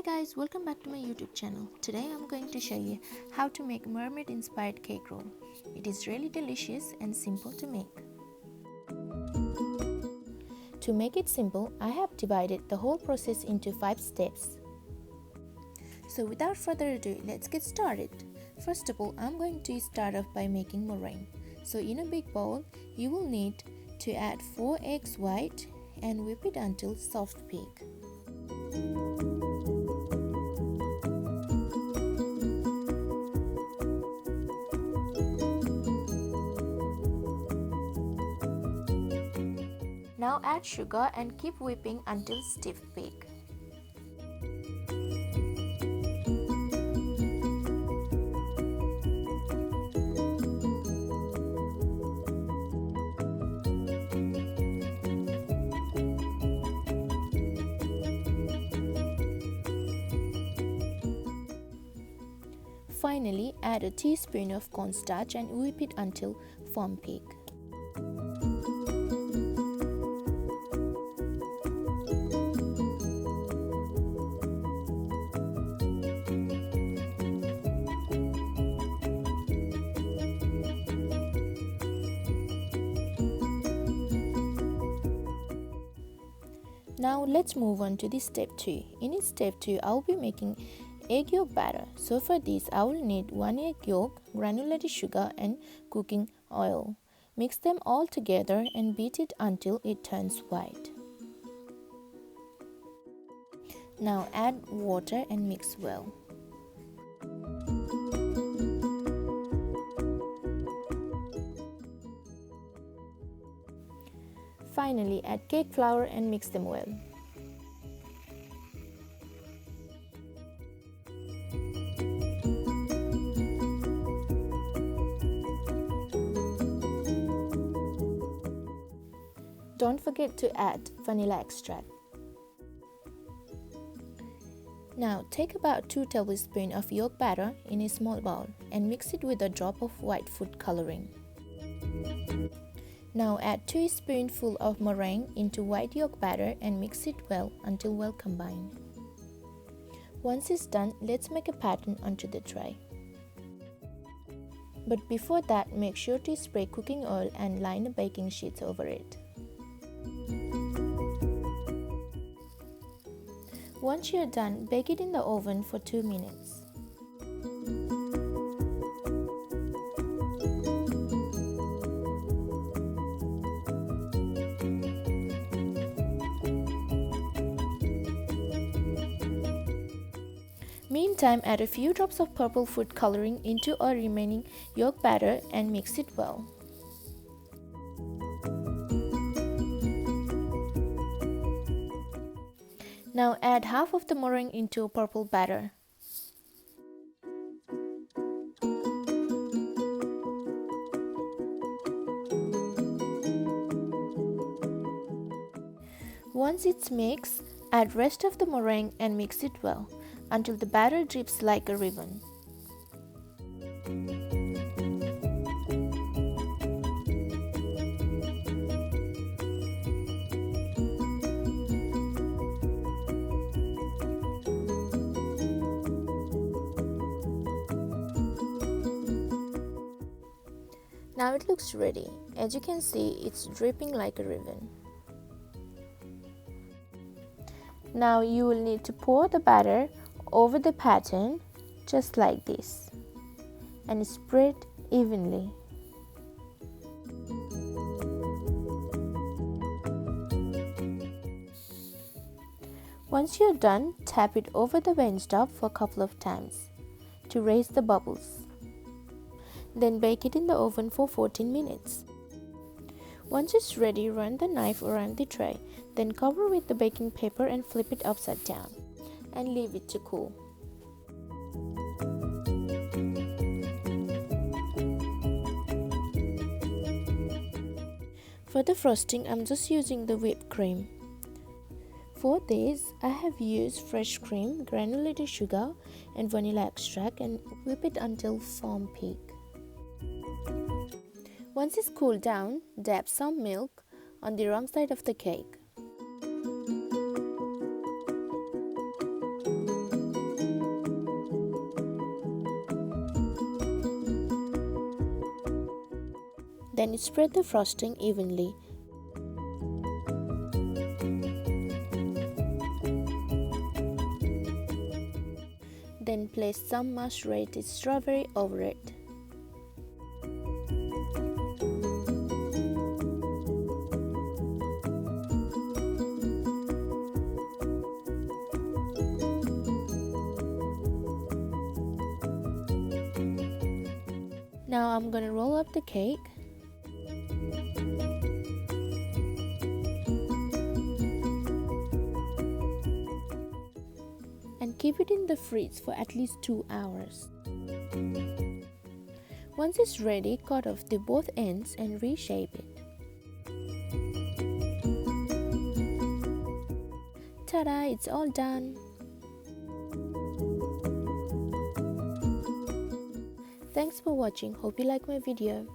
guys, welcome back to my YouTube channel. Today I'm going to show you how to make mermaid inspired cake roll. It is really delicious and simple to make. To make it simple, I have divided the whole process into 5 steps. So without further ado, let's get started. First of all, I'm going to start off by making meringue. So in a big bowl, you will need to add 4 eggs white and whip it until soft peak. Now add sugar and keep whipping until stiff peak. Finally, add a teaspoon of cornstarch and whip it until foam peak. Now let's move on to the step 2. In step 2, I will be making egg yolk batter. So for this, I will need 1 egg yolk, granulated sugar and cooking oil. Mix them all together and beat it until it turns white. Now add water and mix well. Finally, add cake flour and mix them well. Don't forget to add vanilla extract. Now take about 2 tablespoons of yolk batter in a small bowl and mix it with a drop of white food coloring. Now add 2 spoonfuls of meringue into white yolk batter and mix it well until well combined. Once it's done, let's make a pattern onto the tray. But before that, make sure to spray cooking oil and line the baking sheets over it. Once you're done, bake it in the oven for 2 minutes. Meantime, add a few drops of purple food coloring into our remaining yolk batter and mix it well. Now add half of the meringue into a purple batter. Once it's mixed, add rest of the meringue and mix it well until the batter drips like a ribbon. Now it looks ready. As you can see, it's dripping like a ribbon. Now you will need to pour the batter over the pattern just like this and spread evenly. Once you're done, tap it over the bench top for a couple of times to raise the bubbles. Then bake it in the oven for 14 minutes. Once it's ready, run the knife around the tray, then cover with the baking paper and flip it upside down and leave it to cool. For the frosting, I'm just using the whipped cream. For this, I have used fresh cream, granulated sugar and vanilla extract and whip it until foam peak. Once it's cooled down, dab some milk on the wrong side of the cake. Then spread the frosting evenly. Then place some macerated strawberry over it. Now I'm gonna roll up the cake. And keep it in the fridge for at least 2 hours. Once it's ready, cut off the both ends and reshape it. Ta-da! It's all done! Thanks for watching. Hope you like my video.